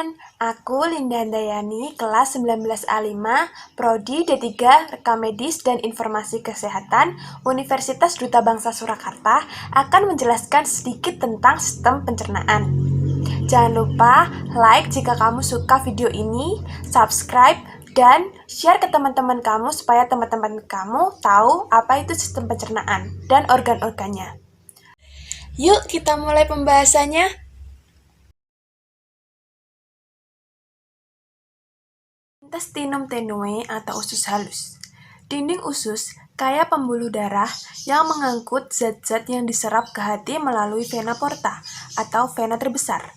teman-teman, aku Linda Handayani, kelas 19A5, Prodi D3 Rekam Medis dan Informasi Kesehatan, Universitas Duta Bangsa Surakarta, akan menjelaskan sedikit tentang sistem pencernaan. Jangan lupa like jika kamu suka video ini, subscribe, dan share ke teman-teman kamu supaya teman-teman kamu tahu apa itu sistem pencernaan dan organ-organnya. Yuk kita mulai pembahasannya. Intestinum tenue atau usus halus. Dinding usus kaya pembuluh darah yang mengangkut zat-zat yang diserap ke hati melalui vena porta atau vena terbesar.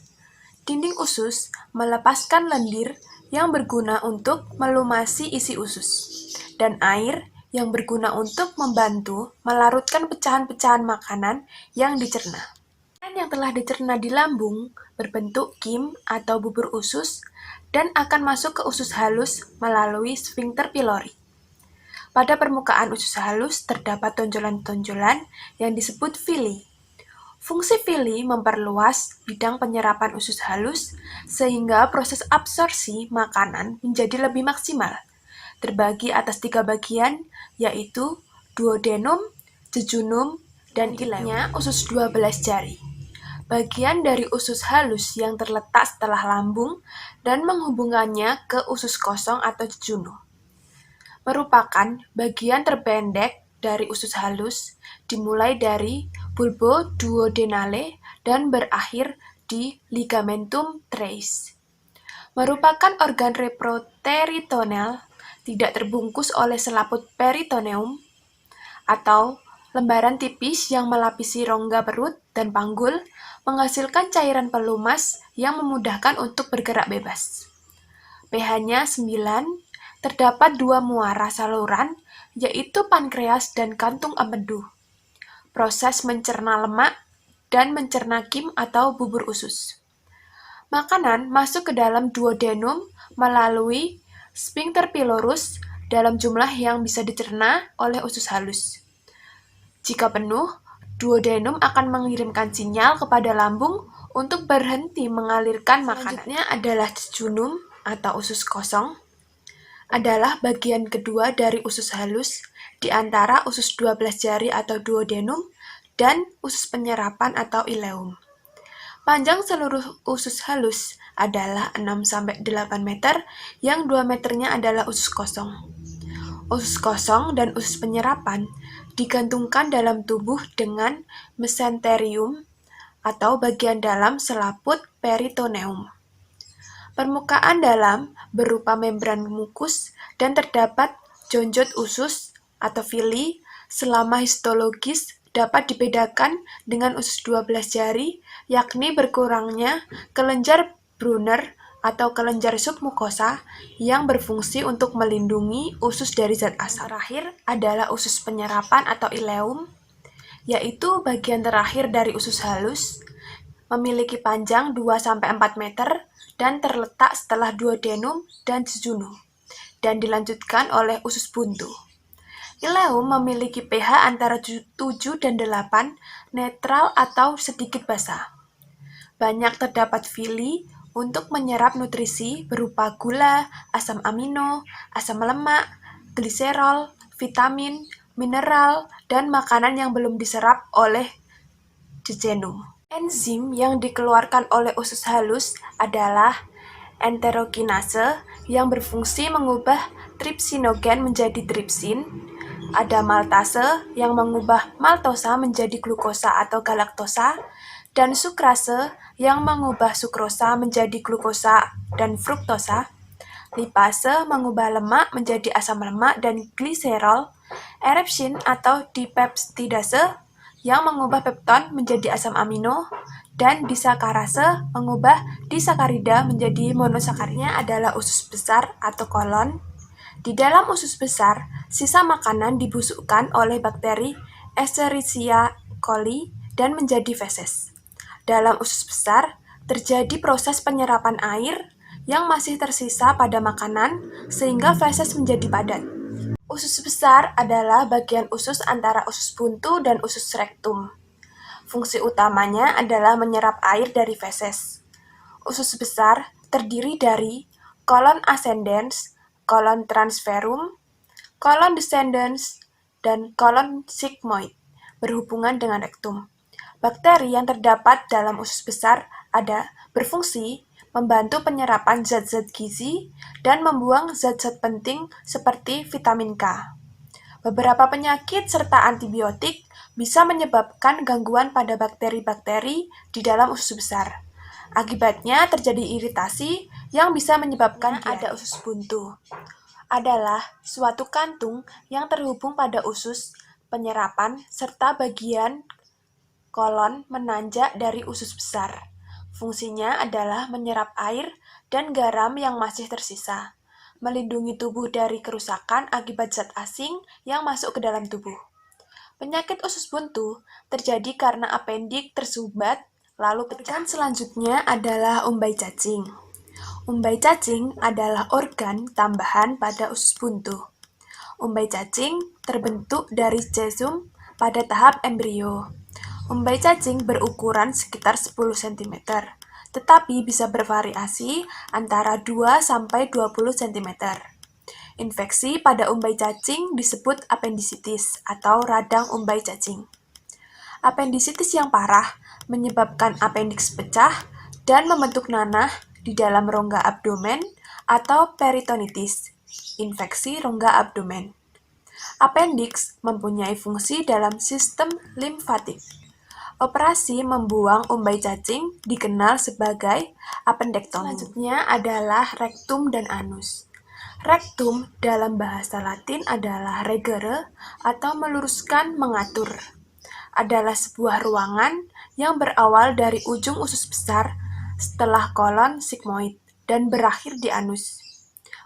Dinding usus melepaskan lendir yang berguna untuk melumasi isi usus dan air yang berguna untuk membantu melarutkan pecahan-pecahan makanan yang dicerna. Makanan yang telah dicerna di lambung berbentuk kim atau bubur usus dan akan masuk ke usus halus melalui sphincter pylori. Pada permukaan usus halus terdapat tonjolan-tonjolan yang disebut villi. Fungsi villi memperluas bidang penyerapan usus halus sehingga proses absorpsi makanan menjadi lebih maksimal, terbagi atas 3 bagian, yaitu duodenum, jejunum, dan ileum. Usus 12 jari. Bagian dari usus halus yang terletak setelah lambung dan menghubungkannya ke usus kosong atau jejunum. Merupakan bagian terpendek dari usus halus, dimulai dari bulboduodenale dan berakhir di ligamentum teres. Merupakan organ reproperitoneal, tidak terbungkus oleh selaput peritoneum atau lembaran tipis yang melapisi rongga perut dan panggul, menghasilkan cairan pelumas yang memudahkan untuk bergerak bebas. pH-nya 9, terdapat 2 muara saluran, yaitu pankreas dan kantung empedu. Proses mencerna lemak dan mencerna kim atau bubur usus. Makanan masuk ke dalam duodenum melalui sphincter pylorus dalam jumlah yang bisa dicerna oleh usus halus. Jika penuh, duodenum akan mengirimkan sinyal kepada lambung untuk berhenti mengalirkan makanan. Selanjutnya adalah jejunum atau usus kosong. Adalah bagian kedua dari usus halus di antara usus 12 jari atau duodenum dan usus penyerapan atau ileum. Panjang seluruh usus halus adalah 6-8 meter, yang 2 meternya adalah usus kosong. Usus kosong dan usus penyerapan digantungkan dalam tubuh dengan mesenterium atau bagian dalam selaput peritoneum. Permukaan dalam berupa membran mukus dan terdapat jonjot usus atau villi. Selama histologis dapat dibedakan dengan usus 12 jari, yakni berkurangnya kelenjar Brunner atau kelenjar submukosa yang berfungsi untuk melindungi usus dari zat asam. Terakhir adalah usus penyerapan atau ileum, yaitu bagian terakhir dari usus halus, memiliki panjang 2-4 meter dan terletak setelah duodenum dan jejunum, dan dilanjutkan oleh usus buntu. Ileum memiliki pH antara 7 dan 8, netral atau sedikit basah. Banyak terdapat villi untuk menyerap nutrisi berupa gula, asam amino, asam lemak, gliserol, vitamin, mineral, dan makanan yang belum diserap oleh jejunum. Enzim yang dikeluarkan oleh usus halus adalah enterokinase yang berfungsi mengubah tripsinogen menjadi tripsin. Ada maltase yang mengubah maltosa menjadi glukosa atau galaktosa, dan sukrase yang mengubah sukrosa menjadi glukosa dan fruktosa. Lipase mengubah lemak menjadi asam lemak dan gliserol. Erepsin atau dipeptidase yang mengubah pepton menjadi asam amino, dan disakarase mengubah disakarida menjadi monosakarida. Adalah usus besar atau kolon. Di dalam usus besar, sisa makanan dibusukkan oleh bakteri Escherichia coli dan menjadi feses. Dalam usus besar, terjadi proses penyerapan air yang masih tersisa pada makanan sehingga feses menjadi padat. Usus besar adalah bagian usus antara usus buntu dan usus rektum. Fungsi utamanya adalah menyerap air dari feses. Usus besar terdiri dari kolon ascendens, kolon transferum, kolon descendens, dan kolon sigmoid berhubungan dengan rektum. Bakteri yang terdapat dalam usus besar berfungsi membantu penyerapan zat-zat gizi dan membuang zat-zat penting seperti vitamin K. Beberapa penyakit serta antibiotik bisa menyebabkan gangguan pada bakteri-bakteri di dalam usus besar. Akibatnya terjadi iritasi yang bisa menyebabkan ada usus buntu. Adalah suatu kantung yang terhubung pada usus, penyerapan, serta bagian kolon menanjak dari usus besar. Fungsinya adalah menyerap air dan garam yang masih tersisa, melindungi tubuh dari kerusakan akibat zat asing yang masuk ke dalam tubuh. Penyakit usus buntu terjadi karena apendik tersumbat lalu pecah. Organ selanjutnya adalah umbai cacing. Umbai cacing adalah organ tambahan pada usus buntu. Umbai cacing terbentuk dari cesium pada tahap embrio. Umbai cacing berukuran sekitar 10 cm, tetapi bisa bervariasi antara 2–20 cm. Infeksi pada umbai cacing disebut apendisitis atau radang umbai cacing. Apendisitis yang parah menyebabkan apendiks pecah dan membentuk nanah di dalam rongga abdomen atau peritonitis, infeksi rongga abdomen. Apendiks mempunyai fungsi dalam sistem limfatik. Operasi membuang umbai cacing dikenal sebagai apendektomi. Selanjutnya adalah rektum dan anus. Rektum dalam bahasa Latin adalah regere atau meluruskan, mengatur. Adalah sebuah ruangan yang berawal dari ujung usus besar setelah kolon sigmoid dan berakhir di anus.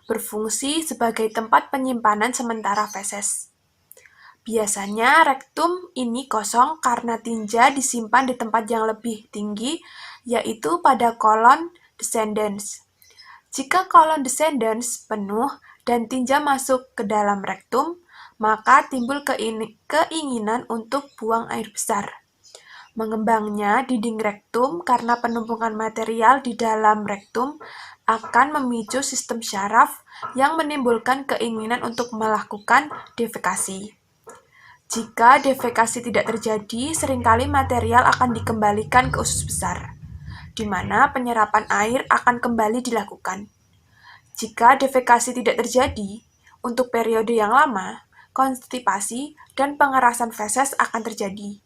Berfungsi sebagai tempat penyimpanan sementara feses. Biasanya rektum ini kosong karena tinja disimpan di tempat yang lebih tinggi, yaitu pada kolon descendens. Jika kolon descendens penuh dan tinja masuk ke dalam rektum, maka timbul keinginan untuk buang air besar. Mengembangnya dinding rektum karena penumpukan material di dalam rektum akan memicu sistem syaraf yang menimbulkan keinginan untuk melakukan defekasi. Jika defekasi tidak terjadi, seringkali material akan dikembalikan ke usus besar, di mana penyerapan air akan kembali dilakukan. Jika defekasi tidak terjadi, untuk periode yang lama, konstipasi dan pengerasan feses akan terjadi.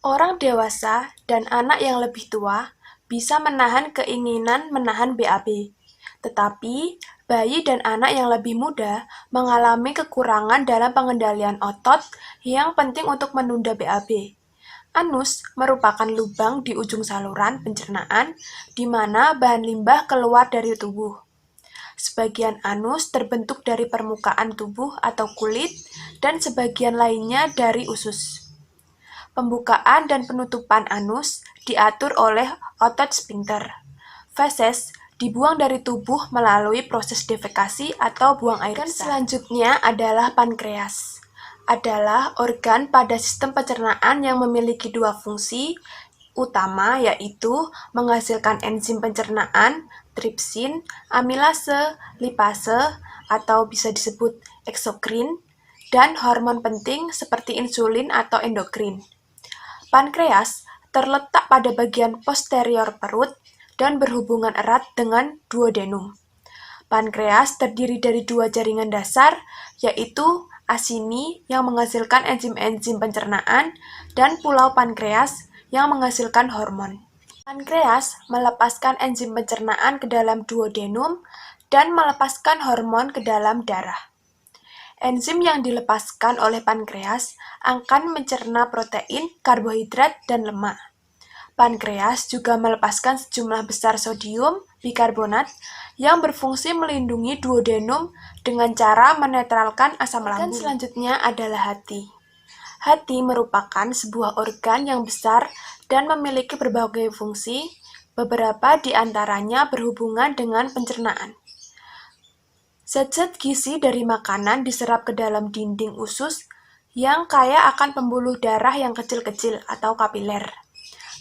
Orang dewasa dan anak yang lebih tua bisa menahan keinginan menahan BAB, tetapi bayi dan anak yang lebih muda mengalami kekurangan dalam pengendalian otot yang penting untuk menunda BAB. Anus merupakan lubang di ujung saluran pencernaan di mana bahan limbah keluar dari tubuh. Sebagian anus terbentuk dari permukaan tubuh atau kulit dan sebagian lainnya dari usus. Pembukaan dan penutupan anus diatur oleh otot sphincter. Feses dibuang dari tubuh melalui proses defekasi atau buang air besar. Selanjutnya adalah pankreas. Adalah organ pada sistem pencernaan yang memiliki dua fungsi utama, yaitu menghasilkan enzim pencernaan, tripsin, amilase, lipase, atau bisa disebut eksokrin, dan hormon penting seperti insulin atau endokrin. Pankreas terletak pada bagian posterior perut dan berhubungan erat dengan duodenum. Pankreas terdiri dari dua jaringan dasar, yaitu asini yang menghasilkan enzim-enzim pencernaan dan pulau pankreas yang menghasilkan hormon. Pankreas melepaskan enzim pencernaan ke dalam duodenum dan melepaskan hormon ke dalam darah. Enzim yang dilepaskan oleh pankreas akan mencerna protein, karbohidrat, dan lemak. Pankreas juga melepaskan sejumlah besar sodium bikarbonat yang berfungsi melindungi duodenum dengan cara menetralkan asam lambung. Dan selanjutnya adalah hati. Hati merupakan sebuah organ yang besar dan memiliki berbagai fungsi, beberapa di antaranya berhubungan dengan pencernaan. Zat-zat gizi dari makanan diserap ke dalam dinding usus yang kaya akan pembuluh darah yang kecil-kecil atau kapiler.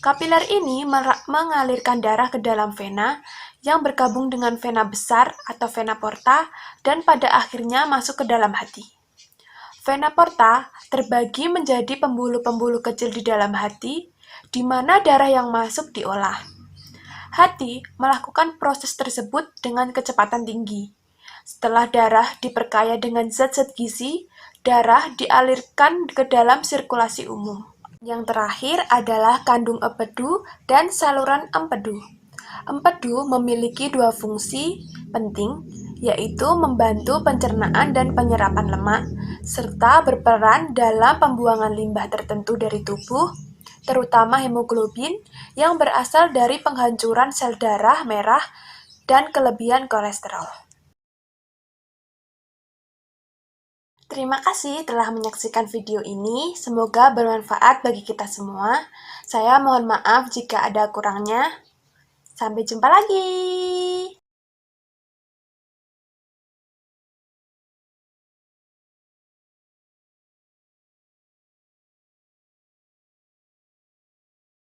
Kapiler ini mengalirkan darah ke dalam vena yang bergabung dengan vena besar atau vena porta dan pada akhirnya masuk ke dalam hati. Vena porta terbagi menjadi pembuluh-pembuluh kecil di dalam hati, di mana darah yang masuk diolah. Hati melakukan proses tersebut dengan kecepatan tinggi. Setelah darah diperkaya dengan zat-zat gizi, darah dialirkan ke dalam sirkulasi umum. Yang terakhir adalah kandung empedu dan saluran empedu. Empedu memiliki dua fungsi penting, yaitu membantu pencernaan dan penyerapan lemak, serta berperan dalam pembuangan limbah tertentu dari tubuh, terutama hemoglobin yang berasal dari penghancuran sel darah merah dan kelebihan kolesterol. Terima kasih telah menyaksikan video ini, semoga bermanfaat bagi kita semua. Saya mohon maaf jika ada kurangnya. Sampai jumpa lagi.